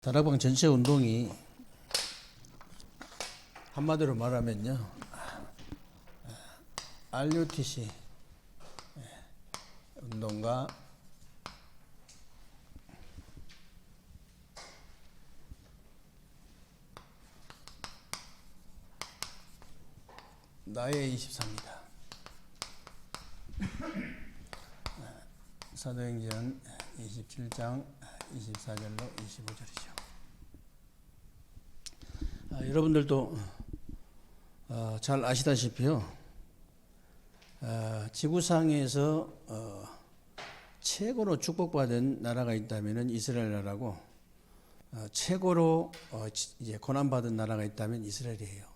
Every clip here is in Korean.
다락방 전체 운동이 한마디로 말하면요, RUTC 운동과 나의 24입니다. 사도행전 27장 24절로 25절이죠. 여러분들도 잘 아시다시피요, 지구상에서 최고로 축복받은 나라가 있다면 이스라엘 나라고, 최고로 이제 고난받은 나라가 있다면 이스라엘이에요.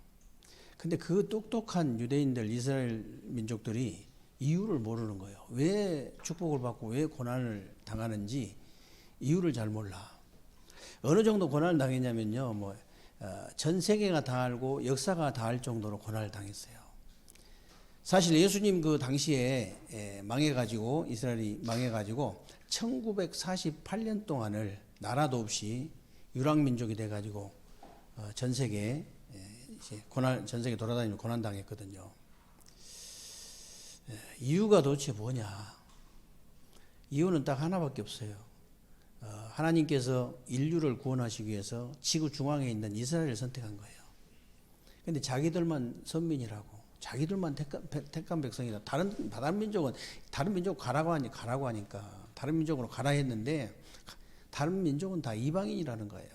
근데 그 똑똑한 유대인들, 이스라엘 민족들이 이유를 모르는 거예요. 왜 축복을 받고 왜 고난을 당하는지 이유를 잘 몰라. 어느 정도 고난을 당했냐면요, 전 세계가 다 알고 역사가 다 알 정도로 고난을 당했어요. 사실 예수님 그 당시에 망해가지고, 이스라엘이 망해가지고 1948년 동안을 나라도 없이 유랑민족이 돼가지고 전 세계 전 세계 돌아다니며 고난 당했거든요. 이유가 도대체 뭐냐? 이유는 딱 하나밖에 없어요. 하나님께서 인류를 구원하시기 위해서 지구 중앙에 있는 이스라엘을 선택한 거예요. 근데 자기들만 선민이라고, 자기들만 택한 백성이다. 다른 민족은, 다른 민족 가라고 하니까 다른 민족으로 가라 했는데, 다른 민족은 다 이방인이라는 거예요.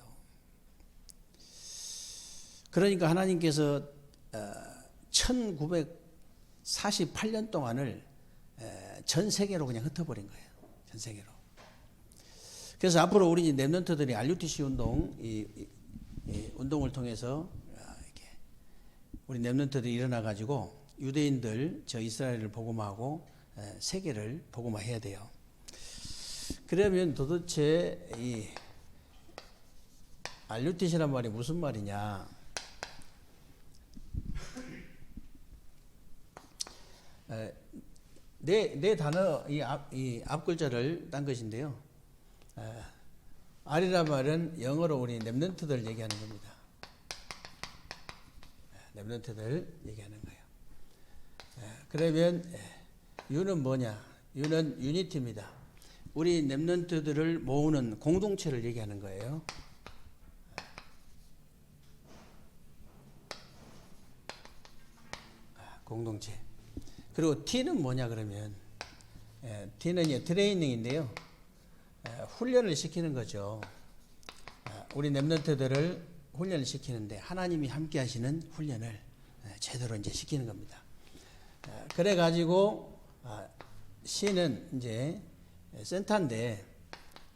그러니까 하나님께서 1948년 동안을 전 세계로 그냥 흩어버린 거예요. 전 세계로. 그래서 앞으로 우리 랩런트들이 RUTC 운동, 이 운동을 통해서 이렇게 우리 랩런트들이 일어나가지고 유대인들, 저 이스라엘을 복음하고 세계를 복음화해야 돼요. 그러면 도대체 이 RUTC란 말이 무슨 말이냐? 네 단어, 이 앞 글자를 딴 것인데요. R이란 말은 영어로 우리 랩런트들 얘기하는 겁니다. 랩런트들 얘기하는 거예요. 그러면 U는 뭐냐? U는 유니티입니다. 우리 랩런트들을 모으는 공동체를 얘기하는 거예요. 공동체. 그리고 T는 뭐냐 그러면, T는 트레이닝인데요. 훈련을 시키는 거죠. 우리 랩런트들을 훈련을 시키는데, 하나님이 함께 하시는 훈련을 제대로 이제 시키는 겁니다. 그래가지고 C는 이제 센터인데,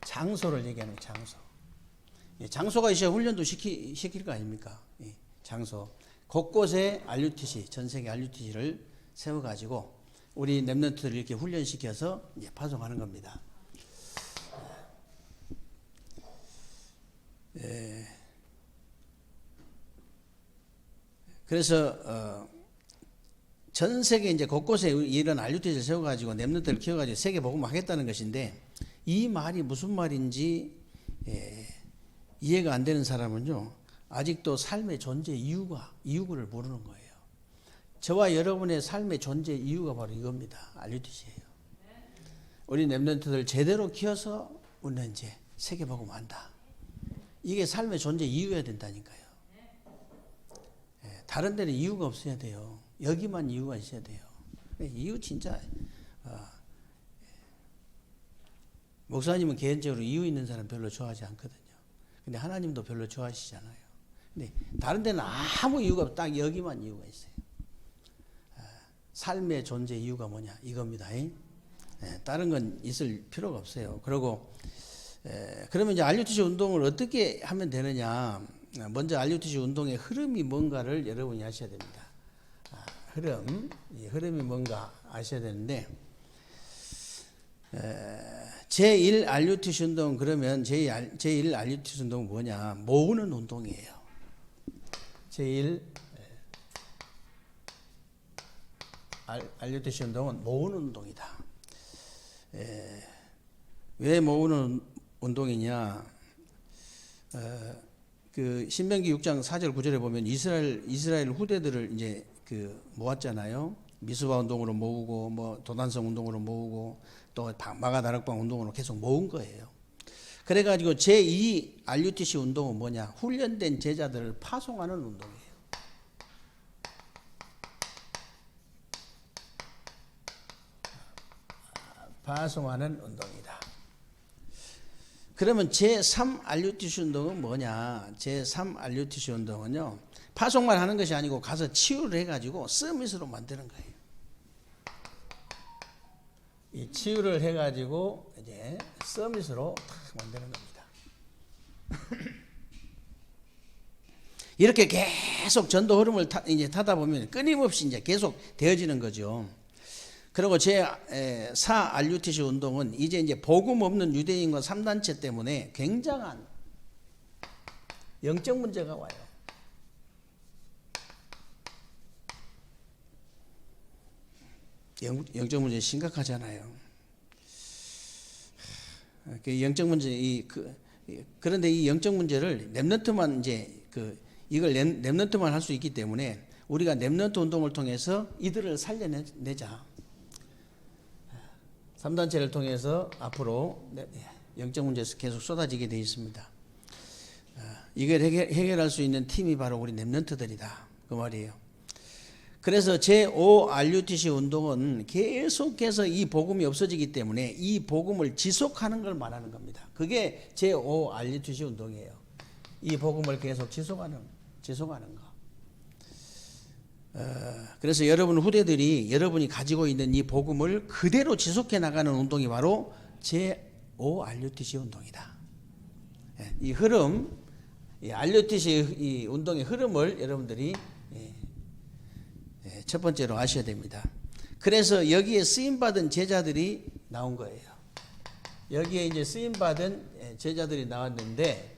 장소를 얘기하는 장소. 장소가 있어야 훈련도 시킬 거 아닙니까? 장소. 곳곳에 RUTC, 전 세계 RUTC를 세워가지고 우리 랩런트들을 이렇게 훈련시켜서 이제 파송하는 겁니다. 그래서 전 세계 이제 곳곳에 이런 RUTC를 세워가지고 랩런트를 키워가지고 세계 복음을 하겠다는 것인데, 이 말이 무슨 말인지 이해가 안 되는 사람은요, 아직도 삶의 존재 이유를 모르는 거예요. 저와 여러분의 삶의 존재 이유가 바로 이겁니다. RUTC예요. 우리 랩런트들 제대로 키워서 우리는 이제 세계 복음을 한다. 이게 삶의 존재 이유여야 된다니까요. 다른 데는 이유가 없어야 돼요. 여기만 이유가 있어야 돼요. 이유 진짜 목사님은 개인적으로 이유 있는 사람 별로 좋아하지 않거든요. 근데 하나님도 별로 좋아하시잖아요. 근데 다른 데는 아무 이유가 없고 딱 여기만 이유가 있어요. 삶의 존재 이유가 뭐냐? 이겁니다. 다른 건 있을 필요가 없어요. 그리고 그러면 이제 RUTC 운동을 어떻게 하면 되느냐? 먼저 RUTC 운동의 흐름이 뭔가를 여러분이 아셔야 됩니다. 이 흐름이 뭔가 아셔야 되는데, 제1 RUTC 운동, 그러면 제1 RUTC 운동은 뭐냐? 모으는 운동이에요. 제1 RUTC 운동은 모으는 운동이다. 왜 모으는 운동이냐? 그 신명기 6장 4절 9절에 보면 이스라엘 후대들을 이제 그 모았잖아요. 미스바 운동으로 모으고 뭐 도단성 운동으로 모으고 또 마가 다락방 운동으로 계속 모은 거예요. 그래가지고 제2 RUTC 운동은 뭐냐? 훈련된 제자들을 파송하는 운동이에요. 파송하는 운동이다. 그러면 제3 RUTC 운동은 뭐냐? 제3 RUTC 운동은요, 파송만 하는 것이 아니고 가서 치유를 해가지고 서밋으로 만드는 거예요. 이 치유를 해가지고 이제 서밋으로 탁 만드는 겁니다. 이렇게 계속 전도 흐름을 이제 타다 보면 끊임없이 이제 계속 되어지는 거죠. 그리고 제4 RUTC 운동은 이제 복음 없는 유대인과 3단체 때문에 굉장한 영적 문제가 와요. 영적 문제 심각하잖아요. 그 영적 문제 그런데 이 영적 문제를 렘넌트만 이걸 렘넌트만 할 수 있기 때문에 우리가 렘넌트 운동을 통해서 이들을 살려내자. 3단체를 통해서 앞으로 영적 문제에서 계속 쏟아지게 되어 있습니다. 이걸 해결할 수 있는 팀이 바로 우리 렘넌트들이다. 그 말이에요. 그래서 제5 RUTC 운동은 계속해서 이 복음이 없어지기 때문에 이 복음을 지속하는 걸 말하는 겁니다. 그게 제5 RUTC 운동이에요. 이 복음을 계속 지속하는 거. 그래서 여러분 후대들이 여러분이 가지고 있는 이 복음을 그대로 지속해 나가는 운동이 바로 제5 RUTC 운동이다. 이 흐름, 이 RUTC 이 운동의 흐름을 여러분들이 첫 번째로 아셔야 됩니다. 그래서 여기에 쓰임받은 제자들이 나온 거예요. 여기에 이제 쓰임받은 제자들이 나왔는데,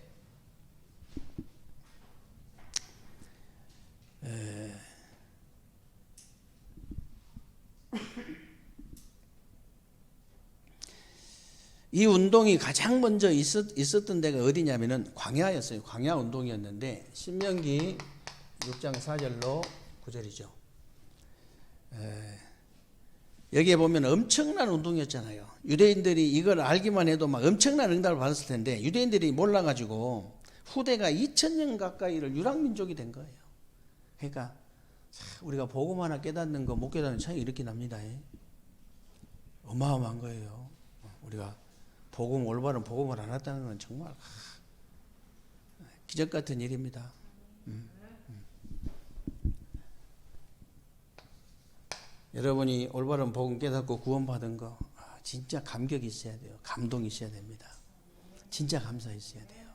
이 운동이 가장 먼저 있었던 데가 어디냐면은 광야였어요. 광야 운동이었는데, 신명기 6장 4절로 9절이죠. 여기에 보면 엄청난 운동이었잖아요. 유대인들이 이걸 알기만 해도 막 엄청난 응답을 받았을 텐데 유대인들이 몰라가지고 후대가 2000년 가까이를 유랑민족이 된 거예요. 그러니까 우리가 복음 하나 깨닫는 거 못 깨닫는 차이 이렇게 납니다. 어마어마한 거예요. 우리가 올바른 복음을 안 했다는 건 정말 기적 같은 일입니다. 여러분이 올바른 복음 깨닫고 구원받은 거 진짜 감격이 있어야 돼요. 감동이 있어야 됩니다. 진짜 감사 있어야 돼요.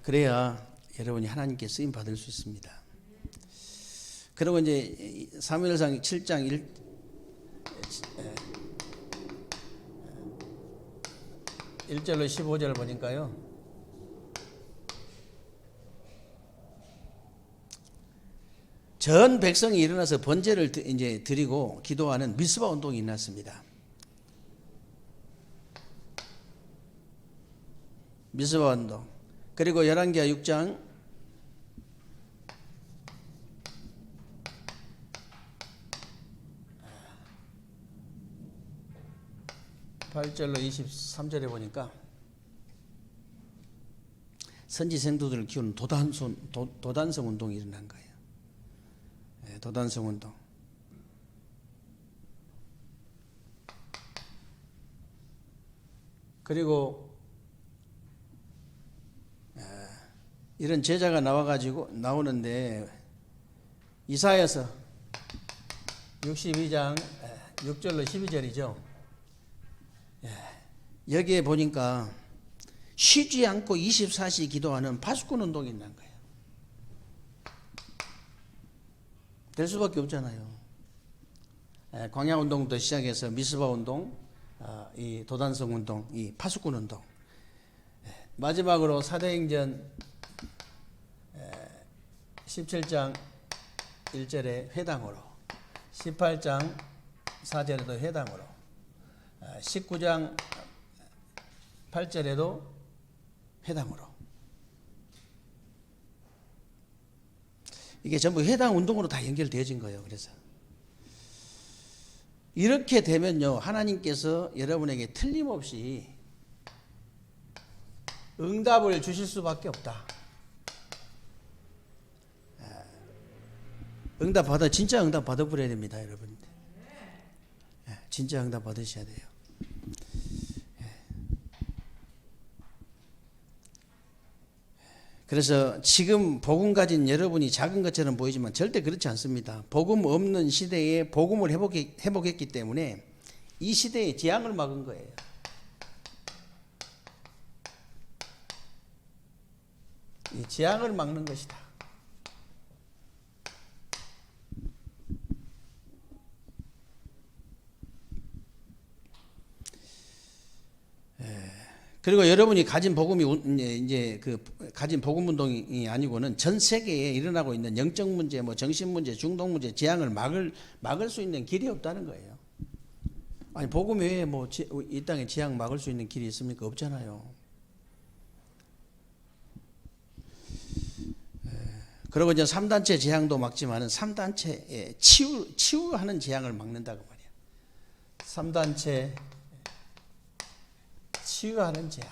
그래야 여러분이 하나님께 쓰임 받을 수 있습니다. 그리고 이제 사무엘상 7장 1절로 15절을 보니까요. 전 백성이 일어나서 번제를 이제 드리고 기도하는 미스바 운동이 일어났습니다. 미스바 운동. 그리고 열왕기하 6장 8절로 23절에 보니까 선지 생도들을 키우는 도단성 운동이 일어난 거예요. 도단성 운동. 그리고 이런 제자가 나오는데 이사야서 62장 6절로 12절이죠. 여기에 보니까 쉬지 않고 24시 기도하는 파수꾼 운동이 있는 거예요. 될 수밖에 없잖아요. 광야 운동부터 시작해서 미스바 운동, 이 도단성 운동, 이 파수꾼 운동. 마지막으로 사도행전 17장 1절에 회당으로, 18장 4절에도 회당으로, 19장 8절에도 회당으로. 이게 전부 해당 운동으로 다 연결되어진 거예요. 그래서 이렇게 되면요, 하나님께서 여러분에게 틀림없이 응답을 주실 수밖에 없다. 진짜 응답 받아버려야 됩니다, 여러분. 진짜 응답 받으셔야 돼요. 그래서 지금 복음 가진 여러분이 작은 것처럼 보이지만 절대 그렇지 않습니다. 복음 없는 시대에 복음을 회복했기 때문에 이 시대의 재앙을 막은 거예요. 이 재앙을 막는 것이다. 그리고 여러분이 가진 복음이 이제 가진 복음 운동이 아니고는 전 세계에 일어나고 있는 영적 문제, 뭐 정신 문제, 중독 문제, 재앙을 막을 수 있는 길이 없다는 거예요. 아니 복음 외에 뭐 이 땅에 재앙 막을 수 있는 길이 있습니까? 없잖아요. 그리고 이제 3단체 재앙도 막지만은 3단체에 치유하는 재앙을 막는다고 말이에요. 3단체 치유하는 재앙.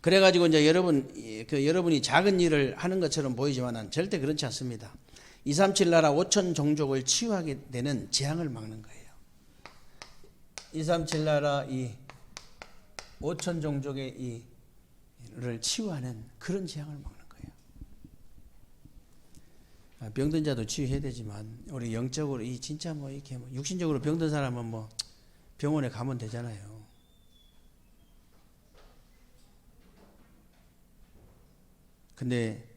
그래가지고 이제 여러분이 작은 일을 하는 것처럼 보이지만은 절대 그렇지 않습니다. 237 나라 5천 종족을 치유하게 되는 재앙을 막는 거예요. 237 나라 이 5천 종족의 이를 치유하는 그런 재앙을 막는 거예요. 병든 자도 치유해야 되지만 우리 영적으로 진짜 뭐 이렇게 육신적으로 병든 사람은 뭐 병원에 가면 되잖아요. 근데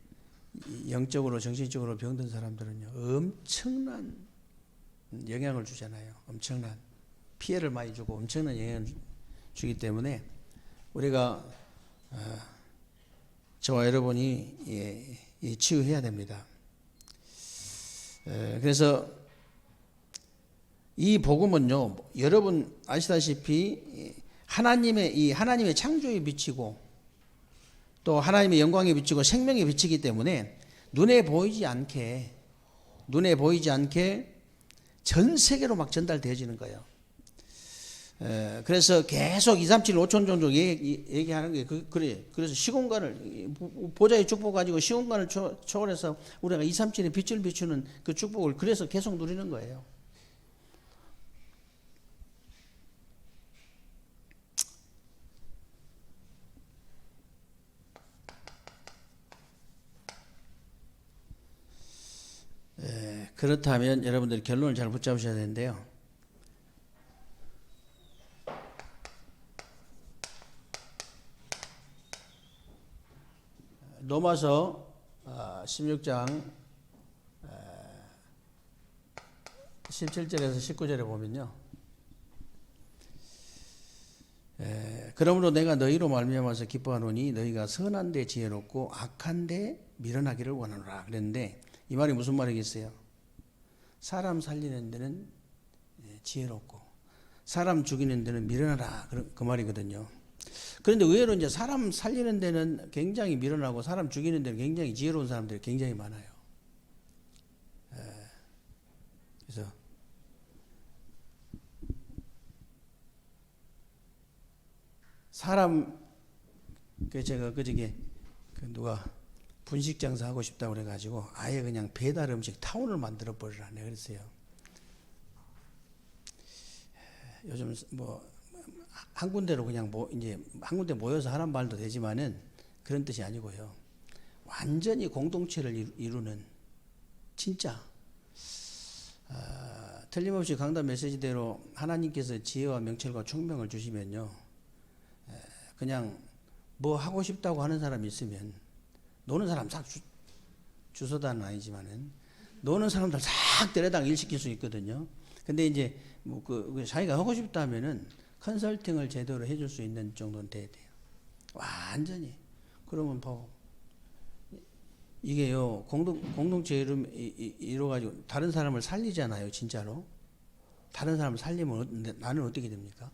영적으로 정신적으로 병든 사람들은요 엄청난 영향을 주잖아요. 엄청난 피해를 많이 주고 엄청난 영향을 주기 때문에 우리가 저와 여러분이 치유해야 됩니다. 그래서 이 복음은요, 여러분 아시다시피 하나님의 창조에 비치고 또 하나님의 영광에 비치고 생명에 비치기 때문에 눈에 보이지 않게 전 세계로 막 전달되어지는 거예요. 그래서 계속 237 5천 종족 얘기하는 게 그래. 그래서 시공간을 보좌의 축복 가지고 시공간을 초월해서 우리가 237의 빛을 비추는 그 축복을 그래서 계속 누리는 거예요. 그렇다면 여러분들이 결론을 잘 붙잡으셔야 되는데요. 로마서 16장 17절에서 19절에 보면요. 그러므로 내가 너희로 말미암아서 기뻐하노니 너희가 선한 데 지혜롭고 악한 데 미련하기를 원하노라 그랬는데 이 말이 무슨 말이겠어요? 사람 살리는 데는 지혜롭고 사람 죽이는 데는 미련하라 그 말이거든요. 그런데 의외로 이제 사람 살리는 데는 굉장히 미련하고 사람 죽이는 데는 굉장히 지혜로운 사람들이 굉장히 많아요. 그래서 제가 그저께 누가 분식 장사 하고 싶다고 그래가지고 아예 그냥 배달 음식 타운을 만들어 버리라 내가 그랬어요. 요즘 뭐 한 군데로 그냥 이제 한 군데 모여서 하는 말도 되지만은 그런 뜻이 아니고요. 완전히 공동체를 이루는 진짜 틀림없이 강단 메시지대로 하나님께서 지혜와 명철과 총명을 주시면요. 그냥 뭐 하고 싶다고 하는 사람이 있으면 노는 사람 싹 주소다는 아니지만은 노는 사람들 싹 데려다 일시킬 수 있거든요. 근데 이제 뭐 자기가 하고 싶다 하면은 컨설팅을 제대로 해줄 수 있는 정도는 돼야 돼요. 완전히. 그러면 이게요 공동체 이루어가지고 다른 사람을 살리잖아요. 진짜로. 다른 사람을 살리면 나는 어떻게 됩니까?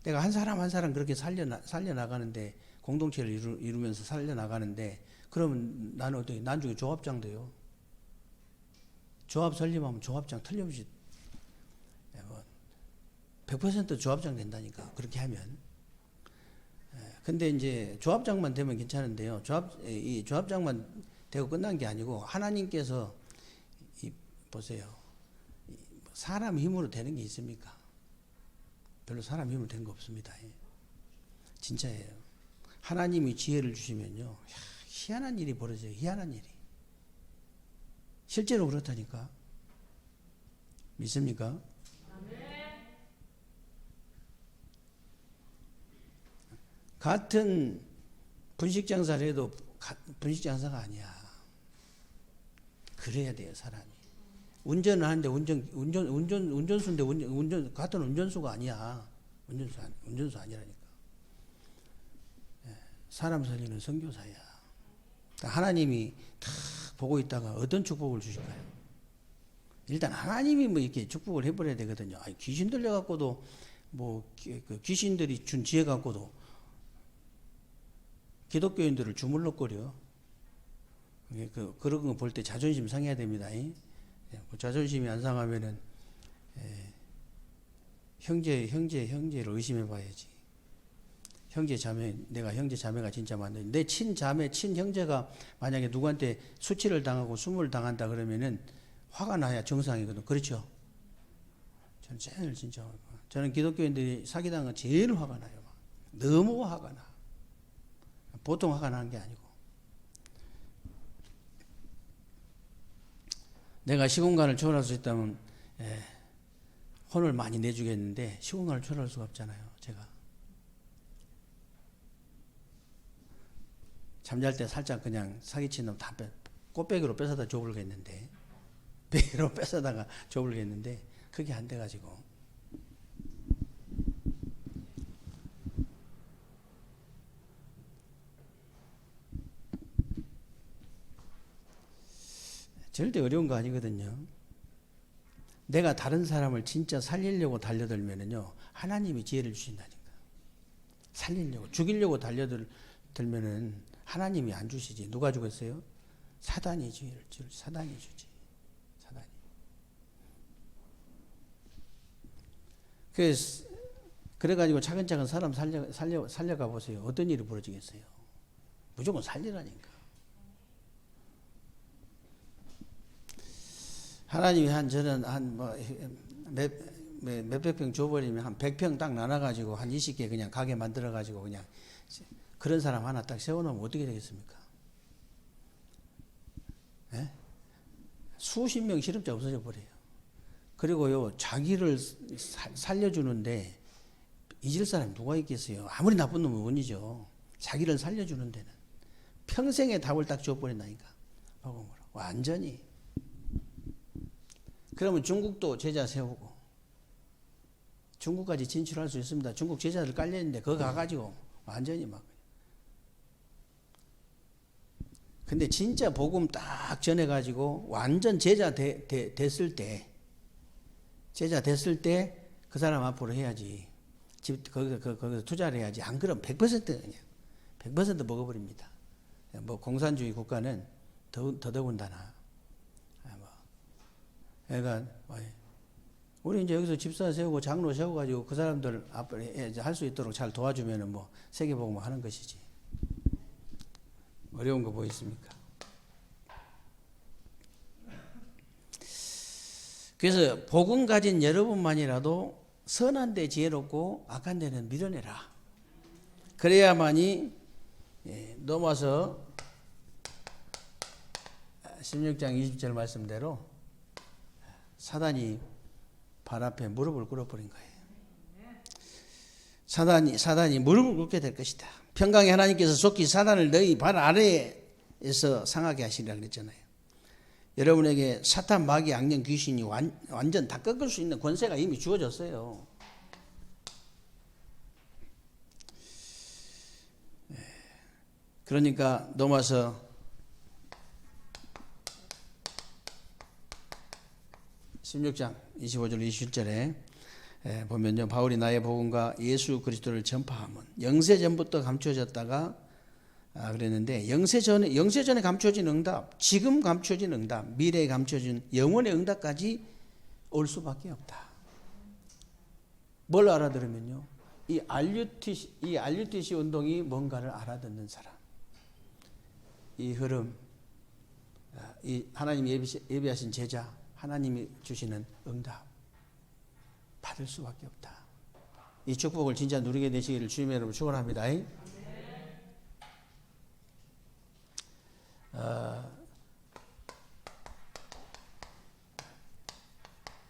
내가 한 사람 한 사람 그렇게 살려나가는데, 공동체를 이루면서 살려나가는데, 그러면 나는 어떻게, 나중에 조합장 돼요. 조합 설립하면 조합장 틀림없이 100% 조합장 된다니까, 그렇게 하면. 근데 이제 조합장만 되면 괜찮은데요. 이 조합장만 되고 끝난 게 아니고, 하나님께서 보세요. 사람 힘으로 되는 게 있습니까? 별로 사람 힘으로 되는 거 없습니다. 진짜예요. 하나님이 지혜를 주시면요, 희한한 일이 벌어져요. 희한한 일이. 실제로 그렇다니까. 믿습니까? 같은 분식 장사를 해도 분식 장사가 아니야. 그래야 돼요, 사람이. 운전을 하는데 운전수인데 같은 운전수가 아니야. 운전수 아니라니까. 사람 살리는 선교사야. 하나님이 다 보고 있다가 어떤 축복을 주실까요? 일단 하나님이 뭐 이렇게 축복을 해버려야 되거든요. 아니, 귀신 들려갖고도 뭐 귀신들이 준 지혜 갖고도 기독교인들을 주물럭거려. 그런 거 볼 때 자존심 상해야 됩니다. 자존심이 안 상하면은 형제를 의심해 봐야지. 형제 자매, 내가 형제 자매가 진짜 많은데, 내 친자매, 친형제가 만약에 누구한테 수치를 당하고 수모를 당한다 그러면은 화가 나야 정상이거든. 그렇죠? 저는 제일 진짜 저는 기독교인들이 사기당한 건 제일 화가 나요. 너무 화가 나. 보통 화가 나는 게 아니고. 내가 시공간을 초월할 수 있다면 혼을 많이 내주겠는데, 시공간을 초월할 수가 없잖아요. 제가 잠잘 때 살짝 그냥 사기친 놈 다 꽃배기로 뺏어다 줘버리겠는데, 배기로 뺏어다가 줘버리겠는데, 그게 안 돼가지고. 절대 어려운 거 아니거든요. 내가 다른 사람을 진짜 살리려고 달려들면은요, 하나님이 지혜를 주신다니까. 살리려고, 죽이려고 달려들면은 하나님이 안 주시지. 누가 주겠어요? 사단이 지혜를 주지. 사단이 주지. 사단이. 그래가지고 차근차근 사람 살려가 보세요. 어떤 일이 벌어지겠어요? 무조건 살리라니까. 하나님이 몇백 평 줘버리면 한 100평 딱 나눠가지고 한 20개 그냥 가게 만들어가지고 그냥 그런 사람 하나 딱 세워놓으면 어떻게 되겠습니까? 예? 수십 명 실업자 없어져 버려요. 그리고요, 자기를 살려주는데 잊을 사람이 누가 있겠어요? 아무리 나쁜 놈은 원이죠. 자기를 살려주는 데는 평생의 답을 딱 줘버린다니까. 복음으로 완전히. 그러면 중국도 제자 세우고 중국까지 진출할 수 있습니다. 중국 제자들 깔려있는데 거기 가가지고 완전히 막. 근데 진짜 복음 딱 전해가지고 완전 제자 됐을 때 그 사람 앞으로 해야지. 거기서 투자를 해야지. 안 그러면 100% 그냥 100% 먹어버립니다. 뭐 공산주의 국가는 더더군다나. 그러니까 우리 이제 여기서 집사 세우고 장로 세워가지고 그 사람들 앞에 할 수 있도록 잘 도와주면은 뭐 세계복음 하는 것이지. 어려운 거 뭐 있습니까? 그래서 복음 가진 여러분만이라도 선한 데 지혜롭고 악한 데는 밀어내라. 그래야만이 넘어서 16장 20절 말씀대로 사단이 발 앞에 무릎을 꿇어버린 거예요. 사단이 무릎을 꿇게 될 것이다. 평강의 하나님께서 속히 사단을 너희 발 아래에서 상하게 하시리라 그랬잖아요. 여러분에게 사탄, 마귀, 악령, 귀신이 완전 다 꺾을 수 있는 권세가 이미 주어졌어요. 그러니까 넘어서 16장 25절 27절에 보면요, 바울이 나의 복음과 예수 그리스도를 전파함은 영세 전부터 감추어졌다가 그랬는데, 영세 전에 감추어진 응답, 지금 감추어진 응답, 미래에 감추어진 영원의 응답까지 올 수밖에 없다. 뭘 알아들으면요, 이 RUTC 운동이 뭔가를 알아듣는 사람, 이 흐름, 이 하나님이 예비하신 제자, 하나님이 주시는 응답 받을 수밖에 없다. 이 축복을 진짜 누리게 되시기를 주님의 이름으로 축원합니다.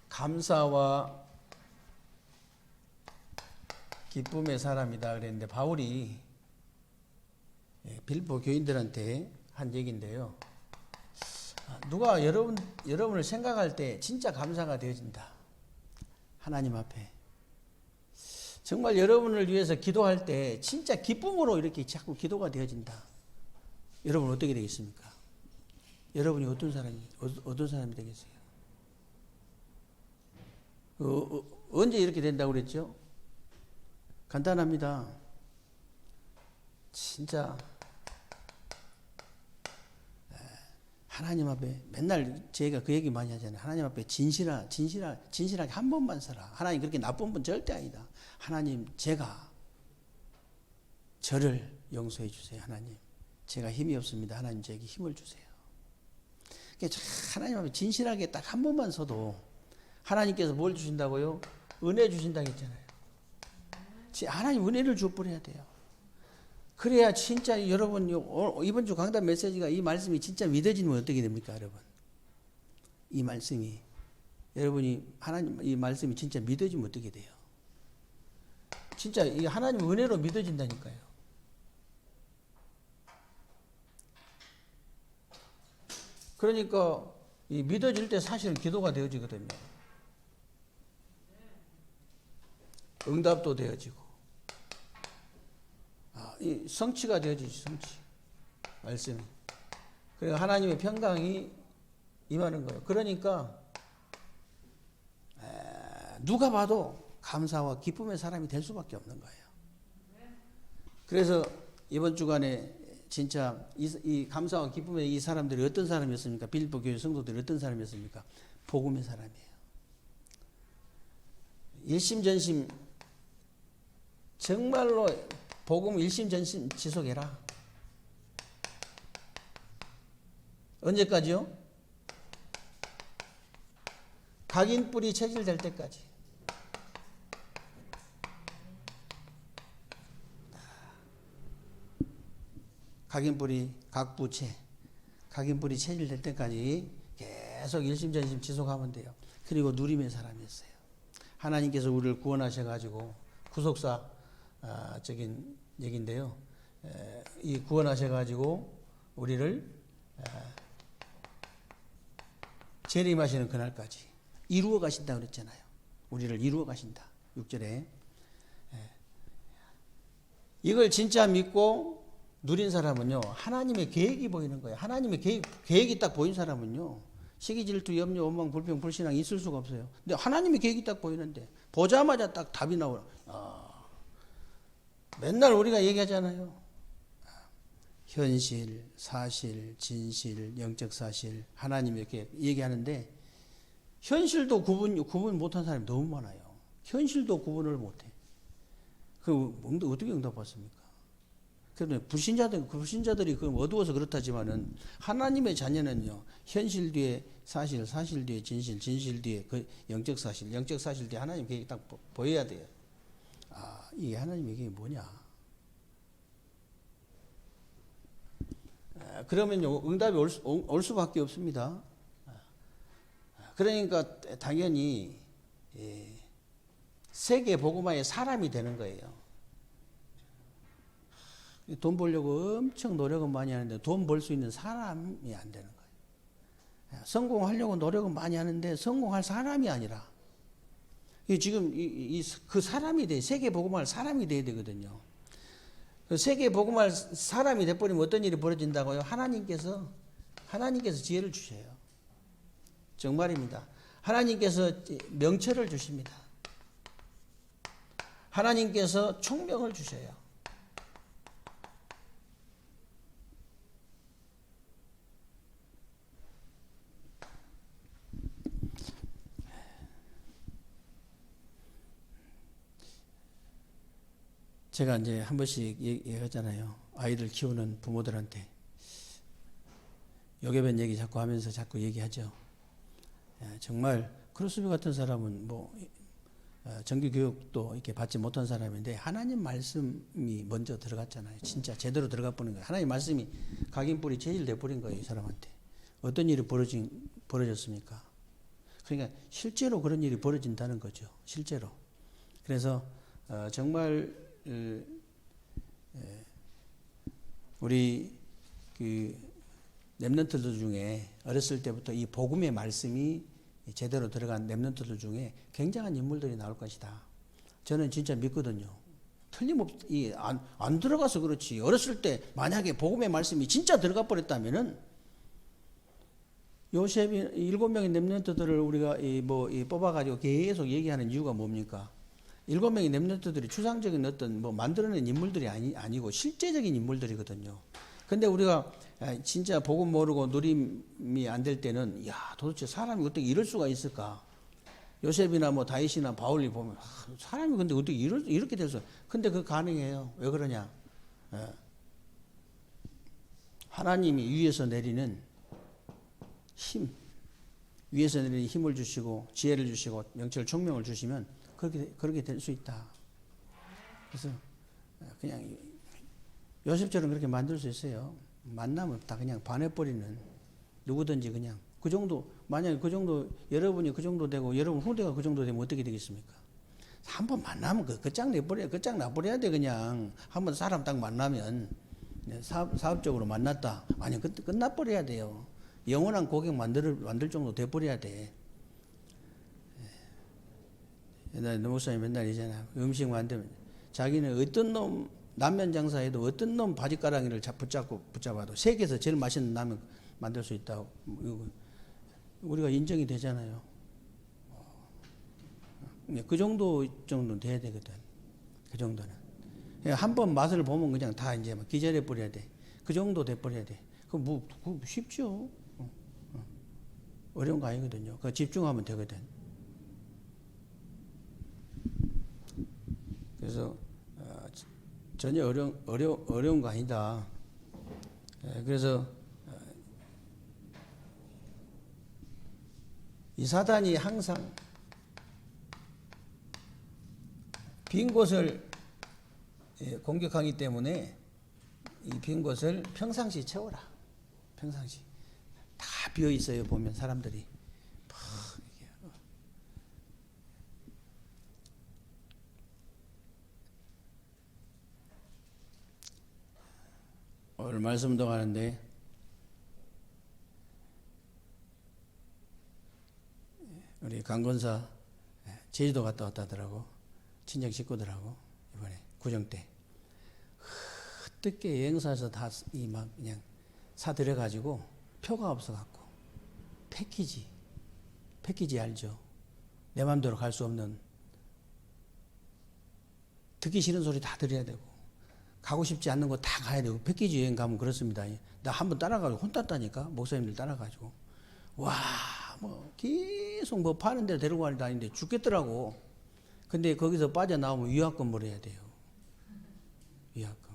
감사와 기쁨의 사람이다 그랬는데, 바울이 빌보 교인들한테 한 얘기인데요. 누가 여러분을 생각할 때 진짜 감사가 되어진다. 하나님 앞에. 정말 여러분을 위해서 기도할 때 진짜 기쁨으로 이렇게 자꾸 기도가 되어진다. 여러분 어떻게 되겠습니까? 여러분이 어떤 사람이 되겠어요? 언제 이렇게 된다고 그랬죠? 간단합니다. 진짜 하나님 앞에 맨날 제가 그 얘기 많이 하잖아요. 하나님 앞에 진실하게 한 번만 살아. 하나님 그렇게 나쁜 분 절대 아니다. 하나님, 제가 저를 용서해 주세요. 하나님, 제가 힘이 없습니다. 하나님, 저에게 힘을 주세요. 하나님 앞에 진실하게 딱 한 번만 서도 하나님께서 뭘 주신다고요? 은혜 주신다고 했잖아요. 하나님 은혜를 줘버려야 돼요. 그래야 진짜 여러분, 이번 주 강단 메시지가, 이 말씀이 진짜 믿어지면 어떻게 됩니까, 여러분? 이 말씀이, 여러분이 하나님 이 말씀이 진짜 믿어지면 어떻게 돼요? 진짜 이 하나님 은혜로 믿어진다니까요. 그러니까 이 믿어질 때 사실은 기도가 되어지거든요. 응답도 되어지고, 이 성취가 되어지지, 성취. 말씀이. 그러니까 하나님의 평강이 임하는 거예요. 그러니까 누가 봐도 감사와 기쁨의 사람이 될 수밖에 없는 거예요. 그래서 이번 주간에 진짜 이 감사와 기쁨의 이 사람들이 어떤 사람이었습니까? 빌립보 교회 성도들이 어떤 사람이었습니까? 복음의 사람이에요. 일심전심, 정말로 복음 일심전심 지속해라. 언제까지요? 각인 뿔이 체질될 때까지. 각인 뿔이 각부체, 각인 뿔이 체질될 때까지 계속 일심전심 지속하면 돼요. 그리고 누림의 사람이었어요. 하나님께서 우리를 구원하셔가지고, 구속사적인 얘기인데요. 이 구원하셔가지고 우리를 재림하시는 그날까지 이루어 가신다 그랬잖아요. 우리를 이루어 가신다. 6절에. 이걸 진짜 믿고 누린 사람은요, 하나님의 계획이 보이는 거예요. 하나님의 계획이 딱 보인 사람은요, 시기, 질투, 염려, 원망, 불평, 불신앙 있을 수가 없어요. 근데 하나님의 계획이 딱 보이는데, 보자마자 딱 답이 나오라. 맨날 우리가 얘기하잖아요. 현실, 사실, 진실, 영적 사실, 하나님 이렇게 얘기하는데, 현실도 구분 못한 사람이 너무 많아요. 현실도 구분을 못해. 어떻게 응답받습니까? 그런데 불신자들이 어두워서 그렇다지만은, 하나님의 자녀는요, 현실 뒤에 사실, 사실 뒤에 진실, 진실 뒤에 그 영적 사실, 영적 사실 뒤에 하나님 계획이 딱 보여야 돼요. 이게 하나님의 계획이 뭐냐? 그러면요, 응답이 올 수밖에 없습니다. 그러니까 당연히 세계 복음화의 사람이 되는 거예요. 돈 벌려고 엄청 노력은 많이 하는데 돈 벌 수 있는 사람이 안 되는 거예요. 성공하려고 노력은 많이 하는데 성공할 사람이 아니라, 지금 그 사람이 돼, 세계 복음화할 사람이 돼야 되거든요. 세계 복음화할 사람이 돼버리면 어떤 일이 벌어진다고요? 하나님께서 지혜를 주셔요. 정말입니다. 하나님께서 명철을 주십니다. 하나님께서 총명을 주셔요. 제가 이제 한 번씩 얘기하잖아요. 아이들 키우는 부모들한테 요괴변 얘기 자꾸 하면서 자꾸 얘기하죠. 정말 크로스비 같은 사람은 뭐 정규 교육도 이렇게 받지 못한 사람인데 하나님 말씀이 먼저 들어갔잖아요. 진짜 제대로 들어가 버린 거예요. 하나님 말씀이 각인뿔이 제일 돼버린 거예요. 이 사람한테. 어떤 일이 벌어졌습니까? 그러니까 실제로 그런 일이 벌어진다는 거죠. 실제로. 그래서 정말 우리 그 렘넌트들 중에 어렸을 때부터 이 복음의 말씀이 제대로 들어간 렘넌트들 중에 굉장한 인물들이 나올 것이다. 저는 진짜 믿거든요. 틀림없이 안 들어가서 그렇지. 어렸을 때 만약에 복음의 말씀이 진짜 들어가 버렸다면은 요셉이 7명의 렘넌트들을 우리가 뽑아가지고 계속 얘기하는 이유가 뭡니까? 7명의 렘넌트들이 추상적인 어떤 만들어낸 인물들이 아니고 실제적인 인물들이거든요. 근데 우리가 진짜 복음 모르고 누림이 안 될 때는 도대체 사람이 어떻게 이럴 수가 있을까? 요셉이나 다윗이나 바울이 보면 사람이 근데 어떻게 이렇게 될 수? 근데 그 가능해요. 왜 그러냐? 하나님이 위에서 내리는 힘, 위에서 내리는 힘을 주시고 지혜를 주시고 영적 총명을 주시면 그렇게 될 수 있다. 그래서 그냥 요셉처럼 그렇게 만들 수 있어요. 만나면 다 그냥 반해버리는, 누구든지 그냥 그 정도, 만약에 그 정도 여러분이 그 정도 되고 여러분 후대가 그 정도 되면 어떻게 되겠습니까? 한번 만나면 끝장나버려야 돼. 그냥 한번 사람 딱 만나면 사업적으로 만났다. 아니 끝나버려야 돼요. 영원한 고객 만들 정도 돼버려야 돼. 옛날에 노 목사님 맨날 이잖아. 음식 만들면 자기는 어떤 놈 라면 장사해도 어떤 놈 바지가랑이를 붙잡아도 세계에서 제일 맛있는 라면 만들 수 있다고 우리가 인정이 되잖아요. 그 정도는 돼야 되거든. 그 정도는 한 번 맛을 보면 그냥 다 이제 막 기절해 버려야 돼. 그 정도 돼 버려야 돼. 그거 쉽죠. 어려운 거 아니거든요. 그 집중하면 되거든. 그래서 전혀 어려운 거 아니다. 그래서 이 사단이 항상 빈 곳을 공격하기 때문에 이 빈 곳을 평상시 채워라. 평상시 다 비어 있어요. 보면 사람들이 오늘 말씀도 하는데 우리 강건사 제주도 갔다 왔다더라고. 친정 식구들하고 이번에 구정 때 어떻게 여행사에서 다 막 그냥 사들여 가지고 표가 없어 갖고 패키지 알죠? 내 마음대로 갈 수 없는, 듣기 싫은 소리 다 들어야 되고 가고 싶지 않는 거 다 가야 되고. 패키지 여행 가면 그렇습니다. 나 한번 따라가지고 혼났다니까. 목사님들 따라가지고 계속 파는 데로 데리고 다니는데 죽겠더라고. 근데 거기서 빠져나오면 위약금 물어야 돼요. 위약금.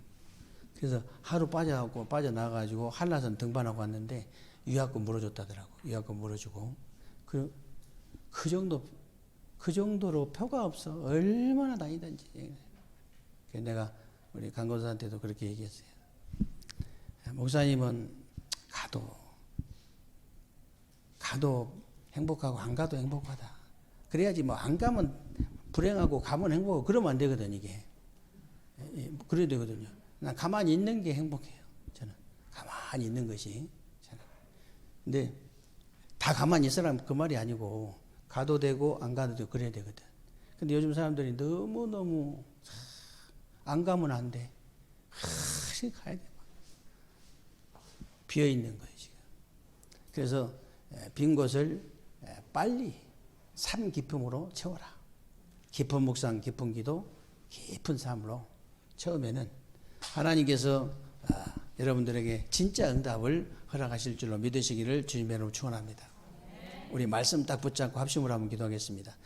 그래서 하루 빠져나가가지고 한라산 등반하고 왔는데 위약금 물어줬다더라고. 위약금 물어주고. 그 정도로 표가 없어. 얼마나 다니든지. 내가 우리 강건사한테도 그렇게 얘기했어요. 목사님은 가도 행복하고 안 가도 행복하다. 그래야지 안 가면 불행하고 가면 행복하고 그러면 안 되거든 이게. 그래야 되거든요. 난 가만히 있는 게 행복해요. 저는 가만히 있는 것이. 근데 다 가만히 있으라면 그 말이 아니고 가도 되고 안 가도 되고 그래야 되거든. 근데 요즘 사람들이 너무 안 가면 안 돼. 가야 돼. 비어 있는 거예요, 지금. 그래서 빈 곳을 빨리 삶 기쁨으로 채워라. 깊은 묵상, 깊은 기도, 깊은 삶으로 처음에는 하나님께서 여러분들에게 진짜 응답을 허락하실 줄로 믿으시기를 주님의 이름으로 축원합니다. 우리 말씀 딱 붙잡고 합심으로 한번 기도하겠습니다.